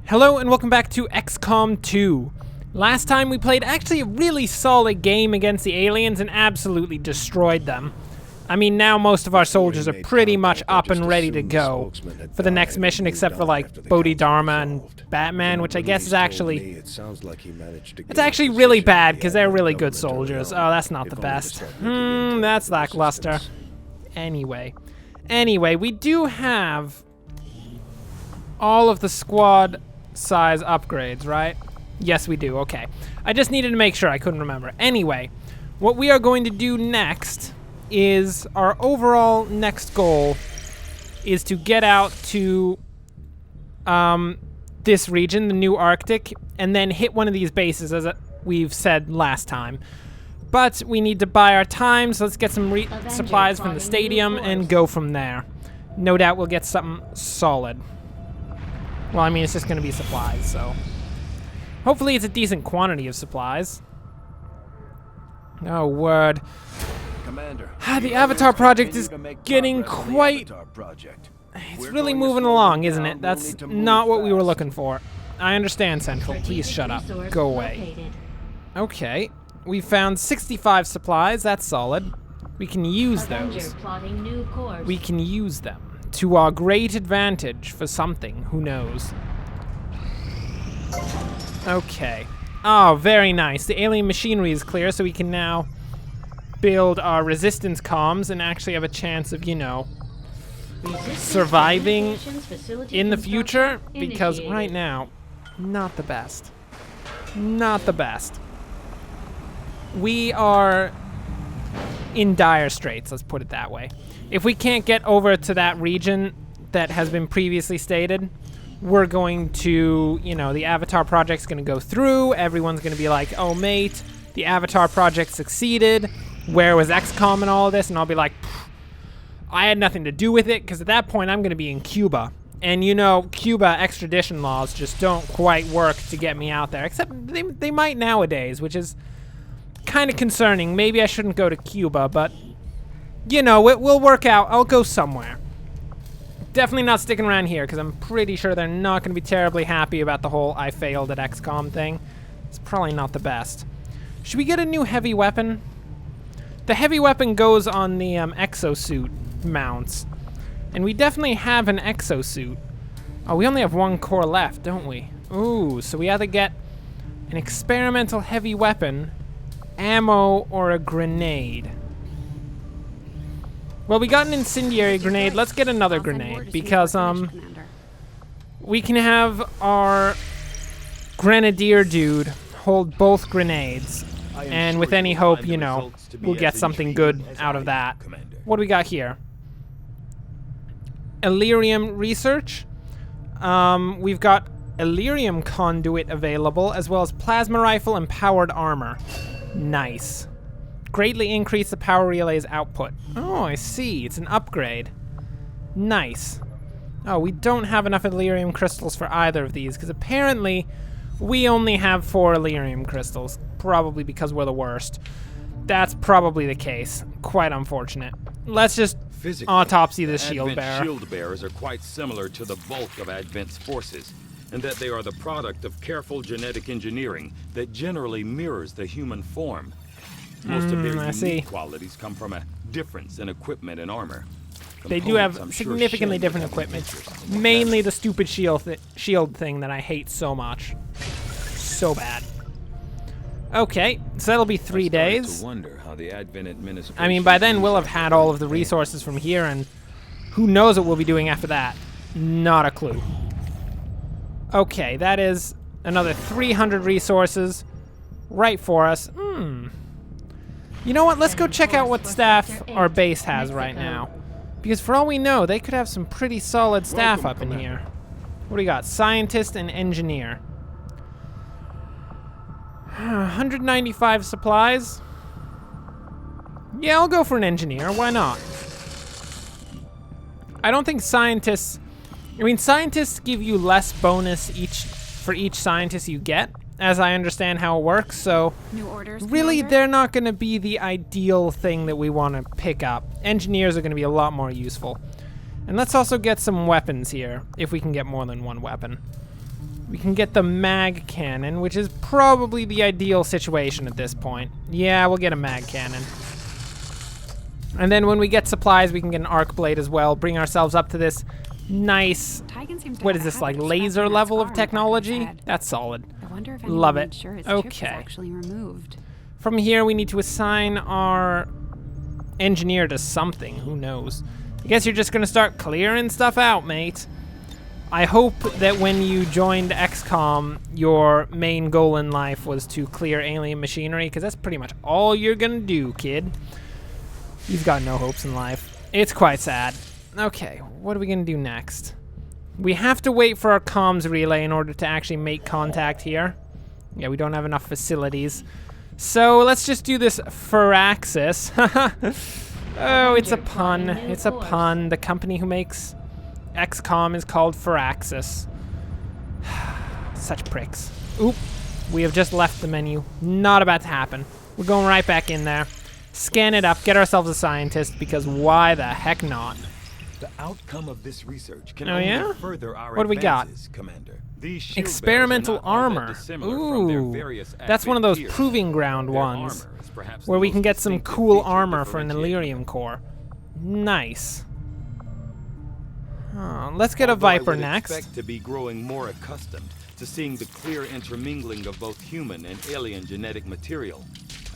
Hello and welcome back to XCom 2. Last time we played actually a really solid game against the aliens and absolutely destroyed them. I mean, now most of our soldiers are pretty much up and ready to go for the next mission, except for like Bodhidharma and Batman, which I guess is actually... It's actually really bad because they're really good soldiers. Oh, that's not the best. That's lackluster. Anyway, we do have all of the squad size upgrades, right? Yes, we do. Okay. I just needed to make sure. I couldn't remember. Anyway, what we are going to do next is our overall next goal is to get out to this region, the New Arctic, and then hit one of these bases, as we've said last time. But we need to buy our time, so let's get some supplies from the stadium and go from there. No doubt we'll get something solid. Well, I mean, it's just going to be supplies, so... Hopefully it's a decent quantity of supplies. Oh, word. Commander, The Avatar project is getting quite... It's really moving along, isn't it? That's not what we were looking for. I understand, Central. Please shut up. Go away. Okay. We found 65 supplies. That's solid. We can use those. We can use them to our great advantage for something. Who knows? Okay. Oh, very nice. The alien machinery is clear, so we can now build our resistance comms and actually have a chance of, you know, surviving in the future, because right now, not the best. Not the best. We are in dire straits, let's put it that way. If we can't get over to that region that has been previously stated, we're going to, you know, the Avatar project's going to go through. Everyone's going to be like, oh, mate, the Avatar project succeeded. Where was XCom and all of this? And I'll be like, I had nothing to do with it, because at that point I'm going to be in Cuba. And, you know, Cuba extradition laws just don't quite work to get me out there. Except they might nowadays, which is kind of concerning. Maybe I shouldn't go to Cuba, but, you know, it will work out. I'll go somewhere. Definitely not sticking around here, because I'm pretty sure they're not going to be terribly happy about the whole I failed at XCOM thing. It's probably not the best. Should we get a new heavy weapon? The heavy weapon goes on the exosuit mounts. And we definitely have an exosuit. Oh, we only have one core left, don't we? Ooh, so we either get an experimental heavy weapon, ammo, or a grenade. Well, we got an incendiary grenade. Let's get another grenade, because we can have our grenadier dude hold both grenades, and with any hope, you know, we'll get something good out of that. What do we got here? Elerium research. We've got Elerium conduit available, as well as plasma rifle and powered armor. Nice. Greatly increase the power relay's output. Oh, I see. It's an upgrade. Nice. Oh, we don't have enough Elerium crystals for either of these, because apparently we only have 4 Elerium crystals. Probably because we're the worst. That's probably the case. Quite unfortunate. Let's just autopsy the shield bearer. Shield bearers are quite similar to the bulk of Advent's forces, and that they are the product of careful genetic engineering that generally mirrors the human form. Most of their unique qualities come from a difference in equipment and armor. They do have significantly different equipment. Mainly the stupid shield thing that I hate so much. So bad. Okay, so that'll be 3 days. I mean, by then we'll have had all of the resources from here, and who knows what we'll be doing after that. Not a clue. Okay, that is another 300 resources right for us. You know what? Let's go check out what staff our base has right now. Because for all we know, they could have some pretty solid staff up in here. What do we got? Scientist and engineer. 195 supplies. Yeah, I'll go for an engineer. Why not? I don't think scientists... I mean, scientists give you less bonus for each scientist you get, as I understand how it works, so... New orders, really, Commander? they're not going to be the ideal thing that we want to pick up. Engineers are going to be a lot more useful. And let's also get some weapons here, if we can get more than one weapon. We can get the mag cannon, which is probably the ideal situation at this point. Yeah, we'll get a mag cannon. And then when we get supplies, we can get an arc blade as well, bring ourselves up to this nice, Tygane seems to what have is a this, habit like of laser scratching that level scar of on the back his technology? head. That's solid. I wonder if Love anyone it. made sure his chip was Okay. actually removed. From here, we need to assign our engineer to something. Who knows? I guess you're just gonna start clearing stuff out, mate. I hope that when you joined XCom, your main goal in life was to clear alien machinery, because that's pretty much all you're gonna do, kid. You've got no hopes in life. It's quite sad. Okay, what are we gonna do next? We have to wait for our comms relay in order to actually make contact here. Yeah, we don't have enough facilities. So let's just do this Firaxis. Oh, it's a pun. It's a pun. The company who makes XCom is called Firaxis. Such pricks. Oop. We have just left the menu. Not about to happen. We're going right back in there. Scan it up, get ourselves a scientist, because why the heck not? The outcome of this research can Oh, only yeah? further our What do we got? advances, Commander. These shield Experimental bearers are not all that armor. dissimilar from their Ooh, various that's one of those advent peers. proving ground Their ones, armor is perhaps where the we can most get some distinctive cool feature armor for an differentiating Illyrium core. Nice. Let's get a Although I Viper would next. expect to be growing more accustomed to seeing the clear intermingling of both human and alien genetic material,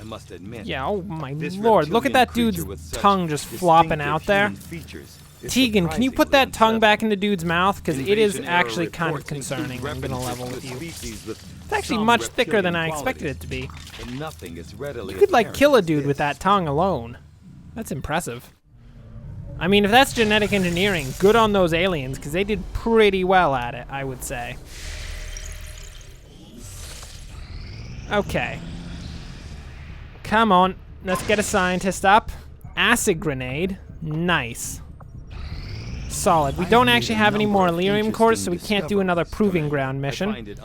I must admit. Yeah, oh my This lord, look at reptilian that creature dude's with such tongue just flopping distinctive out there. human features is Tegan, can you put that surprisingly tongue back unsettling. in the dude's mouth? Because it is Invasion-era actually kind of reports include concerning. I'm gonna references level to with a you. species with It's actually some much thicker than reptilian I expected qualities, it to be. but nothing is readily You could like apparent kill a as dude with this. that tongue alone. That's impressive. I mean, if that's genetic engineering, good on those aliens, because they did pretty well at it, I would say. Okay. Come on, let's get a scientist up. Acid grenade, nice. Solid. We don't actually have any more Illyrium cores, so we can't do another proving ground mission.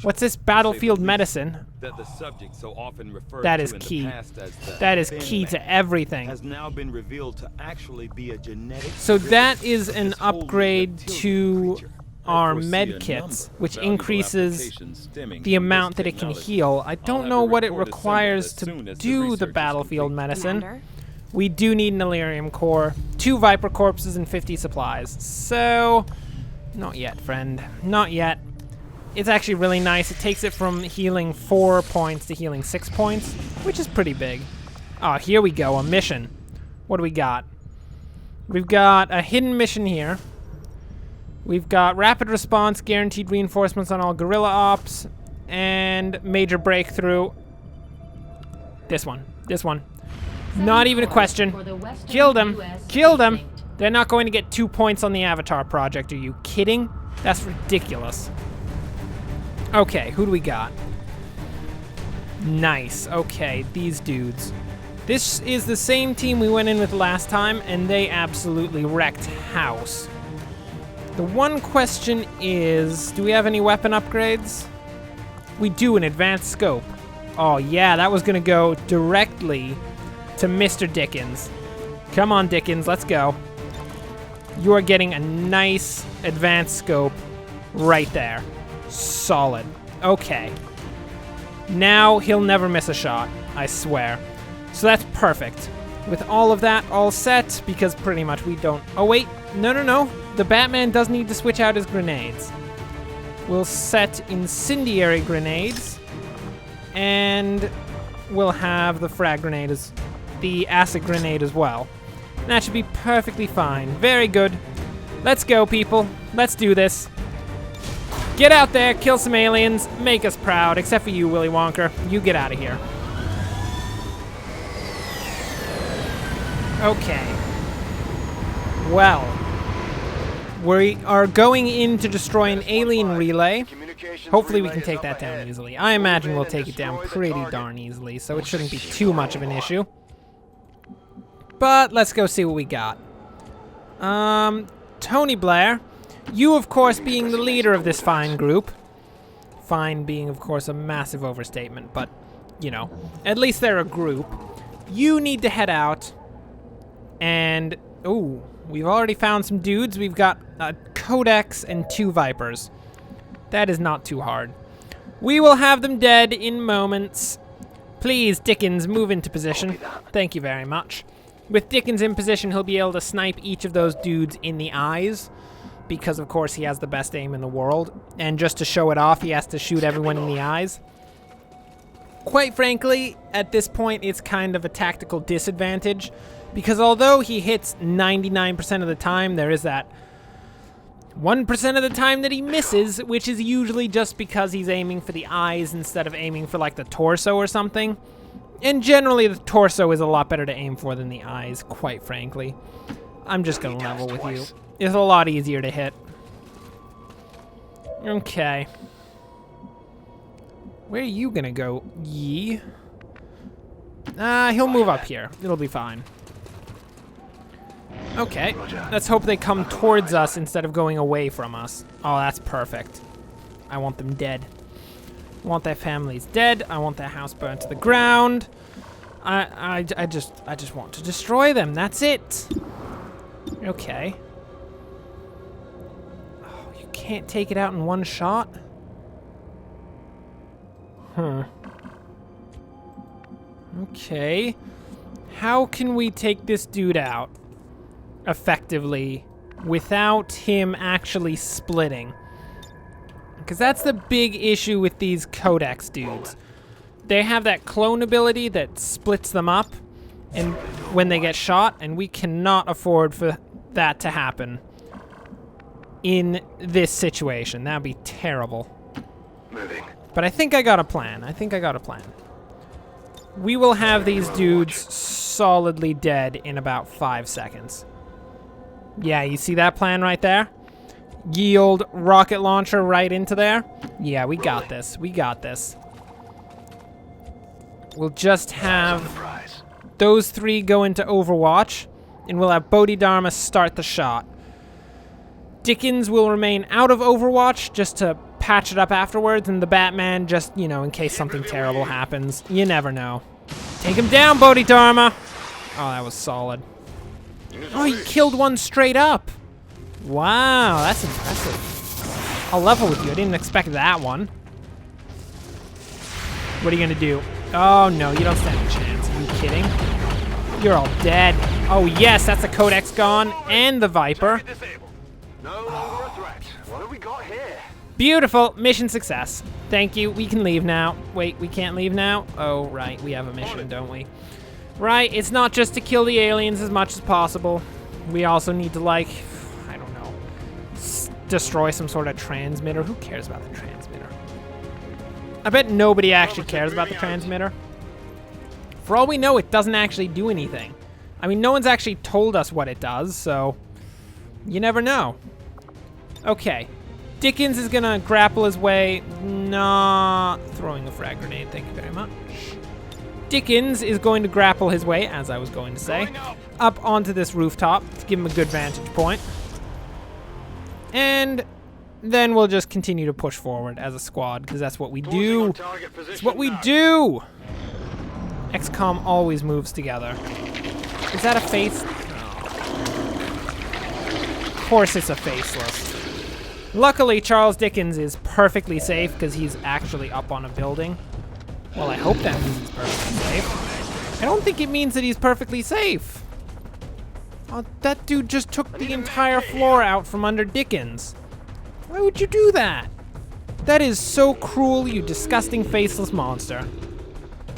What's this battlefield medicine? That the subject so often referred That to is in the key. past as the That is thin key man to everything. has now been revealed to actually be a genetic So that derivative is of an this wholly upgrade reptilian to creature. our I foresee med a kits, number of which valuable increases applications stemming the from amount this that it can technology. heal. I I'll don't have know a what it report assembled requires as to soon as the do research the is battlefield complete. medicine. Commander? We do need an Illyrium core, 2 Viper corpses, and 50 supplies. So, not yet, friend. Not yet. It's actually really nice. It takes it from healing 4 points to healing 6 points, which is pretty big. Oh, here we go, a mission. What do we got? We've got a hidden mission here. We've got rapid response, guaranteed reinforcements on all guerrilla ops, and major breakthrough. This one. This one. Not even a question. Kill them. Kill them. They're not going to get 2 points on the Avatar project. Are you kidding? That's ridiculous. Okay, who do we got? Nice. Okay, these dudes. This is the same team we went in with last time, and they absolutely wrecked house. The one question is, do we have any weapon upgrades? We do, an advanced scope. Oh yeah, that was gonna go directly to Mr. Dickens. Come on, Dickens, let's go. You are getting a nice advanced scope right there. Solid. Okay. Now he'll never miss a shot, I swear. So that's perfect. With all of that all set, because pretty much we don't... Oh wait, no. The Batman does need to switch out his grenades. We'll set incendiary grenades, and we'll have the frag grenade as the acid grenade as well. And that should be perfectly fine. Very good. Let's go, people. Let's do this. Get out there, kill some aliens, make us proud, except for you, Willy Wonka. You get out of here. Okay. Well, we are going in to destroy an alien relay. Hopefully we can take that down easily. I imagine we'll take it down pretty darn easily, so it shouldn't be too much of an issue. But let's go see what we got. Tony Blair, you of course being the leader of this fine group. Fine being of course a massive overstatement, but you know, at least they're a group. You need to head out and, ooh, we've already found some dudes. We've got a Codex and 2 Vipers. That is not too hard. We will have them dead in moments. Please, Dickens, move into position. Thank you very much. With Dickens in position, he'll be able to snipe each of those dudes in the eyes, because of course he has the best aim in the world. And just to show it off, he has to shoot everyone in the eyes. Quite frankly, at this point, it's kind of a tactical disadvantage, because although he hits 99% of the time, there is that 1% of the time that he misses, which is usually just because he's aiming for the eyes instead of aiming for like the torso or something. And generally the torso is a lot better to aim for than the eyes, quite frankly. I'm just gonna level with you. It's a lot easier to hit. Okay. Where are you gonna go, Yee? He'll move up here. It'll be fine. Okay, let's hope they come towards us instead of going away from us. Oh, that's perfect. I want them dead. I want their families dead. I want their house burned to the ground. I just want to destroy them. That's it. Okay. Oh, you can't take it out in one shot? Okay. How can we take this dude out effectively without him actually splitting? Because that's the big issue with these Codex dudes. They have that clone ability that splits them up and when they get shot, and we cannot afford for that to happen in this situation. That would be terrible. Moving. But I think I got a plan. We will have these dudes solidly dead in about 5 seconds. Yeah, you see that plan right there? Yield rocket launcher right into there. Yeah, we got this. We got this. We'll just have those 3 go into Overwatch, and we'll have Bodhidharma start the shot. Dickens will remain out of Overwatch just to patch it up afterwards, and the Batman just, you know, in case something terrible happens. You never know. Take him down, Bodhidharma! Oh, that was solid. Oh, he killed one straight up. Wow, that's impressive. I'll level with you. I didn't expect that one. What are you gonna do? Oh no, you don't stand a chance. Are you kidding? You're all dead. Oh yes, that's the Codex gone, and the Viper. No longer a threat. What have we got here? Beautiful, mission success. Thank you, we can leave now. Wait, we can't leave now? Oh right, we have a mission, don't we? Right, it's not just to kill the aliens as much as possible. We also need to, like, I don't know, destroy some sort of transmitter. Who cares about the transmitter? I bet nobody actually cares about the transmitter. For all we know, it doesn't actually do anything. I mean, no one's actually told us what it does, so you never know. Okay, Dickens is gonna grapple his way, not throwing a frag grenade, thank you very much. Dickens is going to grapple his way, as I was going to say, up onto this rooftop to give him a good vantage point. And then we'll just continue to push forward as a squad, because that's what we do. It's what we do! XCom always moves together. Is that a face? Of course it's a faceless. Luckily, Charles Dickens is perfectly safe, because he's actually up on a building. Well, I hope that means he's perfectly safe. I don't think it means that he's perfectly safe. Oh, that dude just took the entire floor out from under Dickens. Why would you do that? That is so cruel, you disgusting faceless monster.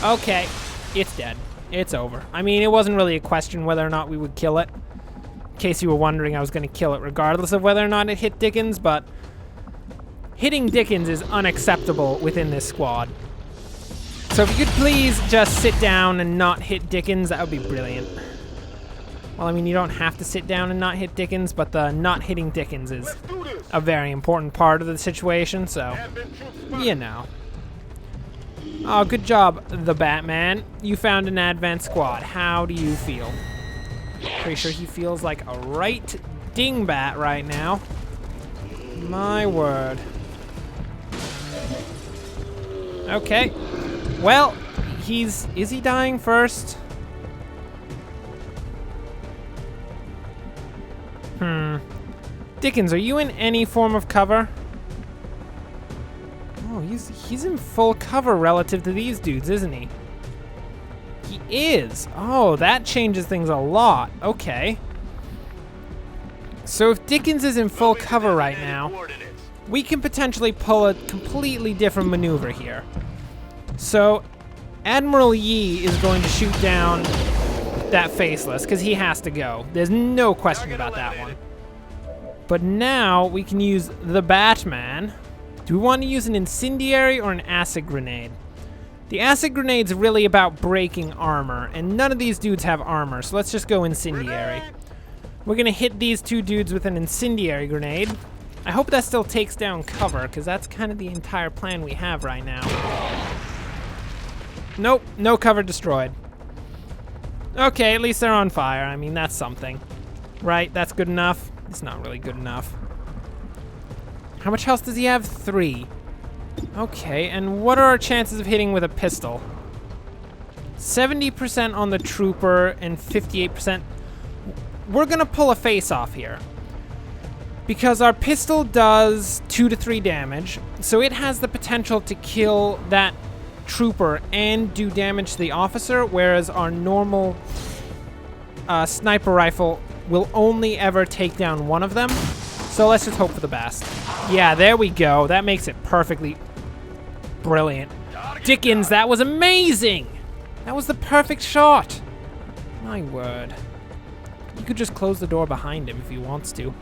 Okay, it's dead. It's over. I mean, it wasn't really a question whether or not we would kill it. In case you were wondering, I was going to kill it regardless of whether or not it hit Dickens, but hitting Dickens is unacceptable within this squad. So if you could please just sit down and not hit Dickens, that would be brilliant. Well, I mean, you don't have to sit down and not hit Dickens, but the not hitting Dickens is a very important part of the situation, so, you know. Oh, good job, the Batman. You found an advent squad. How do you feel? Pretty sure he feels like a right dingbat right now. My word. Okay. Well, is he dying first? Dickens, are you in any form of cover? Oh, he's in full cover relative to these dudes, isn't he? He is. Oh, that changes things a lot. Okay. So if Dickens is in full cover right now, we can potentially pull a completely different maneuver here. So Admiral Yi is going to shoot down that Faceless, because he has to go. There's no question about that one. But now we can use the Batman. Do we want to use an incendiary or an acid grenade? The acid grenade's really about breaking armor, and none of these dudes have armor, so let's just go incendiary. We're gonna hit these two dudes with an incendiary grenade. I hope that still takes down cover, because that's kind of the entire plan we have right now. Nope, no cover destroyed. Okay, at least they're on fire. I mean, that's something. Right, that's good enough. It's not really good enough. How much health does he have? 3. Okay, and what are our chances of hitting with a pistol? 70% on the trooper and 58%. We're gonna pull a face off here. Because our pistol does 2 to 3 damage, so it has the potential to kill that trooper and do damage to the officer, whereas our normal sniper rifle will only ever take down one of them. So let's just hope for the best. Yeah, there we go. That makes it perfectly brilliant. Dickens, that was amazing! That was the perfect shot. My word. You could just close the door behind him if he wants to.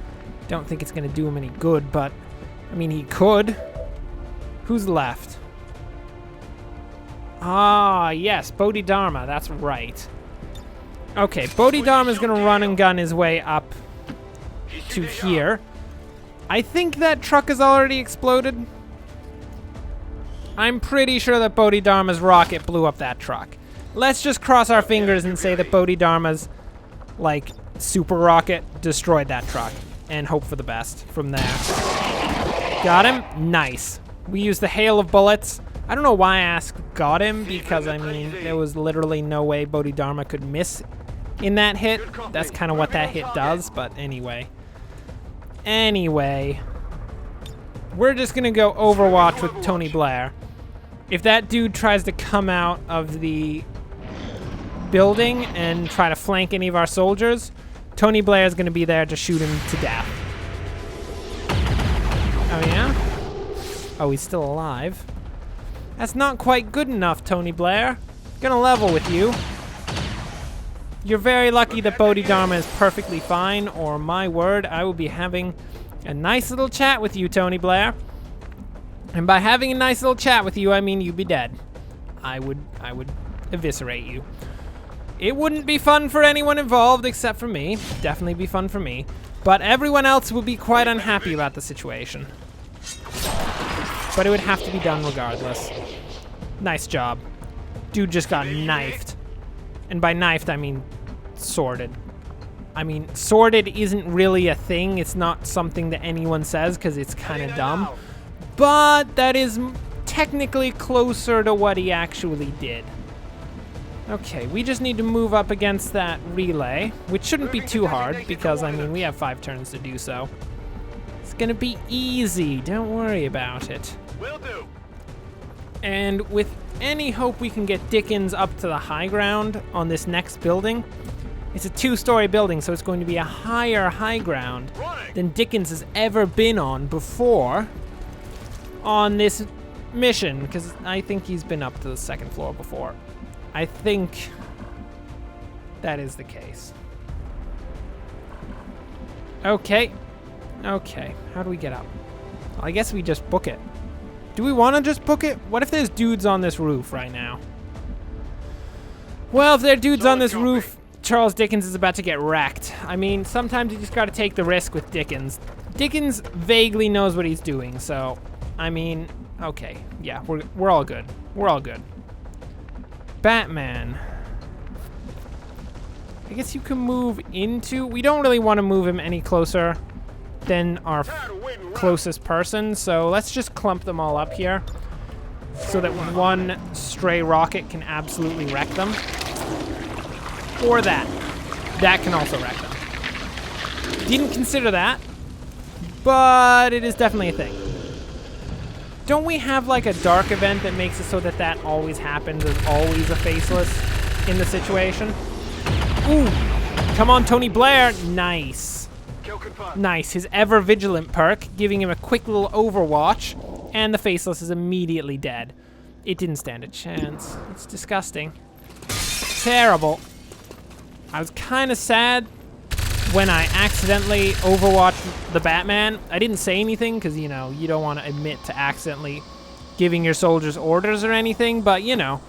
Don't think it's gonna do him any good, but I mean, he could. Who's left? Ah, yes, Bodhidharma, that's right. Okay, Bodhidharma's gonna run and gun his way up to here. I think that truck has already exploded. I'm pretty sure that Bodhidharma's rocket blew up that truck. Let's just cross our fingers and say that Bodhidharma's, like, super rocket destroyed that truck. And hope for the best from there. Got him? Nice. We used the hail of bullets. I don't know why I asked got him, because, I mean, there was literally no way Bodhidharma could miss in that hit. That's kind of what that hit does, but anyway. Anyway. We're just going to go Overwatch with Tony Blair. If that dude tries to come out of the building and try to flank any of our soldiers, Tony Blair is going to be there to shoot him to death. Oh, yeah? Oh, he's still alive. That's not quite good enough, Tony Blair. Gonna level with you. You're very lucky that Bodhidharma is perfectly fine, or my word, I will be having a nice little chat with you, Tony Blair. And by having a nice little chat with you, I mean you'd be dead. I would eviscerate you. It wouldn't be fun for anyone involved except for me. Definitely be fun for me. But everyone else would be quite unhappy about the situation. But it would have to be done regardless. Nice job. Dude just got knifed. And by knifed, I mean sworded. I mean, sworded isn't really a thing. It's not something that anyone says because it's kind of dumb. But that is technically closer to what he actually did. Okay, we just need to move up against that relay, which shouldn't be too hard because, I mean, we have 5 turns to do so. It's gonna be easy. Don't worry about it. Will do. And with any hope we can get Dickens up to the high ground on this next building, it's a 2-story building, so it's going to be a higher high ground than Dickens has ever been on before on this mission, because I think he's been up to the 2nd floor before. I think that is the case. Okay. Okay, how do we get up? Well, I guess we just book it. Do we want to just book it? What if there's dudes on this roof right now? Well, if there are dudes on this roof, Charles Dickens is about to get wrecked. I mean, sometimes you just got to take the risk with Dickens. Dickens vaguely knows what he's doing, so, I mean, okay. Yeah, we're all good. We're all good. Batman. I guess you can move into... We don't really want to move him any closer than our closest person, so let's just clump them all up here so that one stray rocket can absolutely wreck them. Or that. That can also wreck them. Didn't consider that, but it is definitely a thing. Don't we have like a dark event that makes it so that that always happens? There's always a faceless in the situation. Ooh, come on, Tony Blair. Nice. Nice. His ever vigilant perk, giving him a quick little overwatch, and the faceless is immediately dead. It didn't stand a chance. It's disgusting. Terrible. I was kind of sad when I accidentally overwatched the Batman. I didn't say anything because, you know, you don't want to admit to accidentally giving your soldiers orders or anything, but, you know,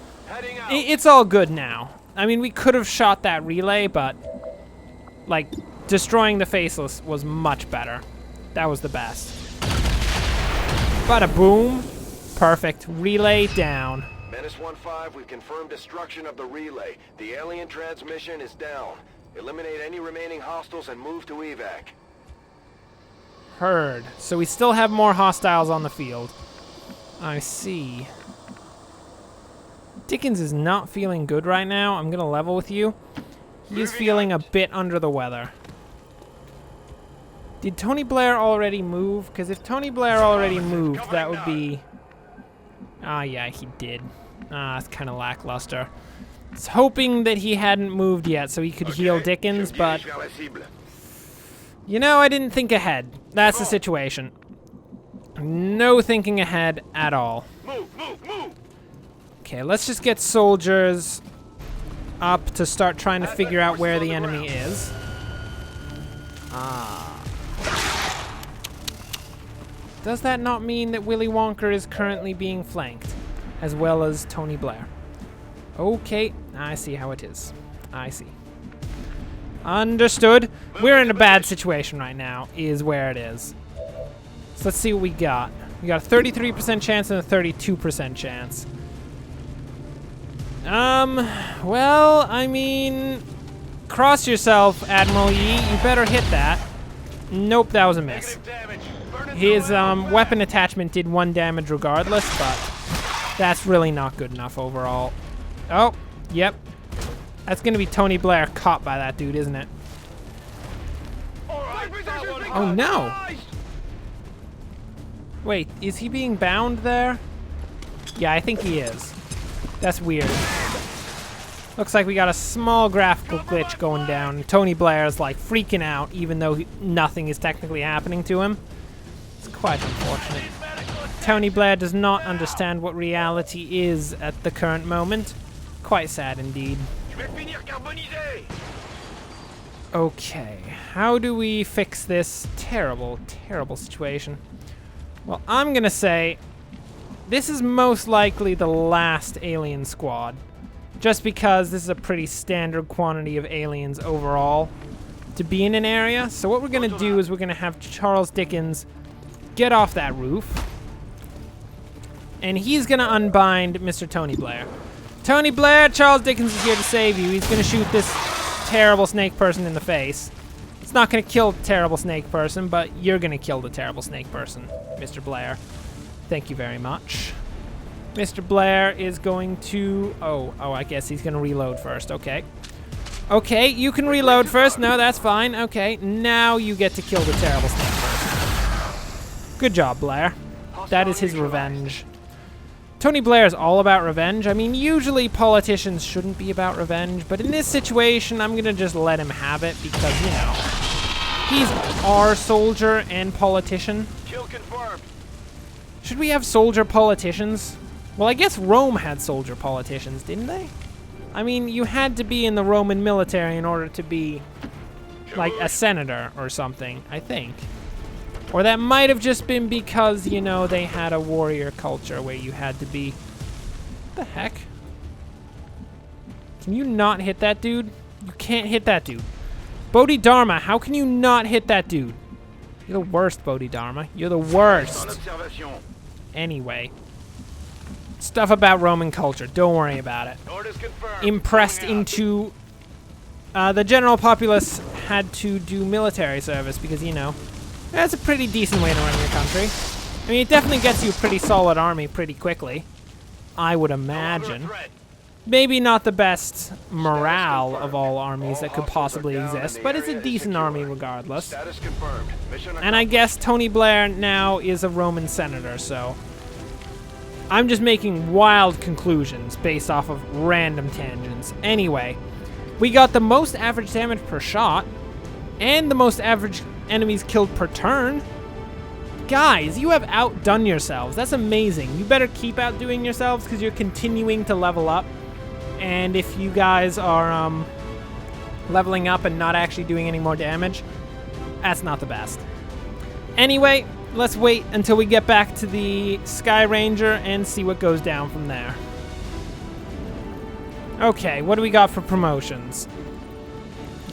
it's all good now. I mean, we could have shot that relay, but, like, destroying the faceless was much better. That was the best. Bada boom. Perfect. Relay down. Menace 1-5, we've confirmed destruction of the relay. The alien transmission is down. Eliminate any remaining hostiles and move to evac. Heard. So we still have more hostiles on the field. I see. Dickens is not feeling good right now. I'm gonna level with you. He's feeling a bit under the weather. Did Tony Blair already move? Because if Tony Blair already moved, that would be... Ah, yeah, he did. Ah, it's kind of lackluster. I was hoping that he hadn't moved yet so he could heal Dickens, but... You know, I didn't think ahead. That's the situation. No thinking ahead at all. Okay, let's just get soldiers up to start trying to figure out where the enemy is. Does that not mean that Willy Wonka is currently being flanked, as well as Tony Blair? Okay, I see how it is. I see. Understood. We're in a bad situation right now, is where it is. So let's see what we got. We got a 33% chance and a 32% chance. Well, I mean, cross yourself, Admiral Yi. You better hit that. Nope, that was a miss. His weapon attachment did 1 damage regardless, but that's really not good enough overall. Oh, yep. That's gonna be Tony Blair caught by that dude, isn't it? Oh no! Wait, is he being bound there? Yeah, I think he is. That's weird. Looks like we got a small graphical glitch going down. Tony Blair is like freaking out even though nothing is technically happening to him. It's quite unfortunate. Tony Blair does not understand what reality is at the current moment. Quite sad indeed. Okay, how do we fix this terrible, terrible situation? Well, I'm gonna say this is most likely the last alien squad, just because this is a pretty standard quantity of aliens overall to be in an area. So what we're gonna do is we're gonna have Charles Dickens get off that roof, and he's gonna unbind Mr. Tony Blair. Tony Blair, Charles Dickens is here to save you. He's gonna shoot this terrible snake person in the face. It's not gonna kill the terrible snake person, but you're gonna kill the terrible snake person, Mr. Blair. Thank you very much. Mr. Blair is going to... Oh, I guess he's gonna reload first. Okay. Okay, you can reload first. No, that's fine. Okay, now you get to kill the terrible snake person. Good job, Blair. That is his revenge. Tony Blair is all about revenge. I mean, usually politicians shouldn't be about revenge, but in this situation, I'm gonna just let him have it because, you know, he's our soldier and politician. Kill confirmed. Should we have soldier politicians? Well, I guess Rome had soldier politicians, didn't they? I mean, you had to be in the Roman military in order to be, like, a senator or something, I think. Or that might have just been because, you know, they had a warrior culture where you had to be... What the heck? Can you not hit that dude? You can't hit that dude. Bodhidharma, how can you not hit that dude? You're the worst, Bodhidharma. You're the worst. Anyway. Stuff about Roman culture. Don't worry about it. Orders confirmed. Impressed into... the general populace had to do military service because, you know, that's a pretty decent way to run your country. I mean, it definitely gets you a pretty solid army pretty quickly, I would imagine. Maybe not the best morale of all armies that could possibly exist, but it's a decent army regardless. Status confirmed. Mission And I guess Tony Blair now is a Roman senator, so... I'm just making wild conclusions based off of random tangents. Anyway, we got the most average damage per shot, and the most average enemies killed per turn. Guys, you have outdone yourselves. That's amazing. You better keep outdoing yourselves because you're continuing to level up. And if you guys are leveling up and not actually doing any more damage, that's not the best. Anyway, let's wait until we get back to the Sky Ranger and see what goes down from there. Okay, what do we got for promotions?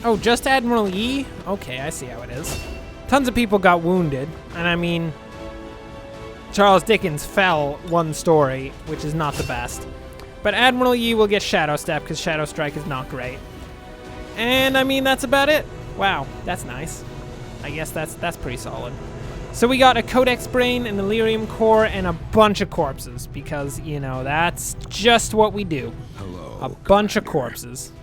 Oh, just Admiral E? Okay, I see how it is. Tons of people got wounded, and I mean, Charles Dickens fell 1 story, which is not the best. But Admiral Yi will get Shadow Step, because Shadow Strike is not great. And, I mean, that's about it. Wow, that's nice. I guess that's pretty solid. So we got a Codex Brain, an Illyrium Core, and a bunch of corpses, because, you know, that's just what we do. Hello, a bunch of corpses.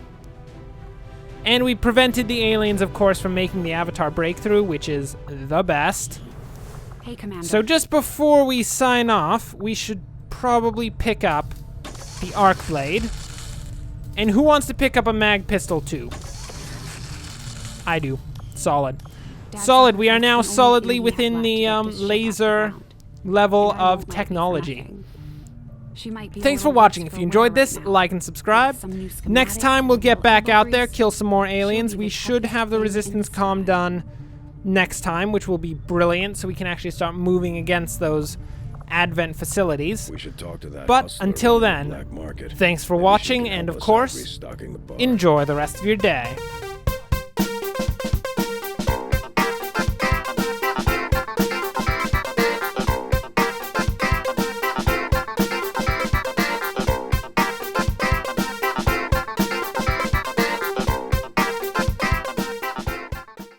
And we prevented the aliens, of course, from making the Avatar breakthrough, which is the best. Hey, Commander. So just before we sign off, we should probably pick up the Arc Blade. And who wants to pick up a mag pistol too? I do. Solid. Solid. We are now solidly within the laser level of technology. Thanks for watching. If you enjoyed this, like and subscribe. Next time we'll get back out there, kill some more aliens. We should have the Resistance comm done next time, which will be brilliant, so we can actually start moving against those Advent facilities. We should talk to that but hustler until on the then, black market. thanks for Maybe she watching, can and help of us out course, restocking the bar. enjoy the rest of your day.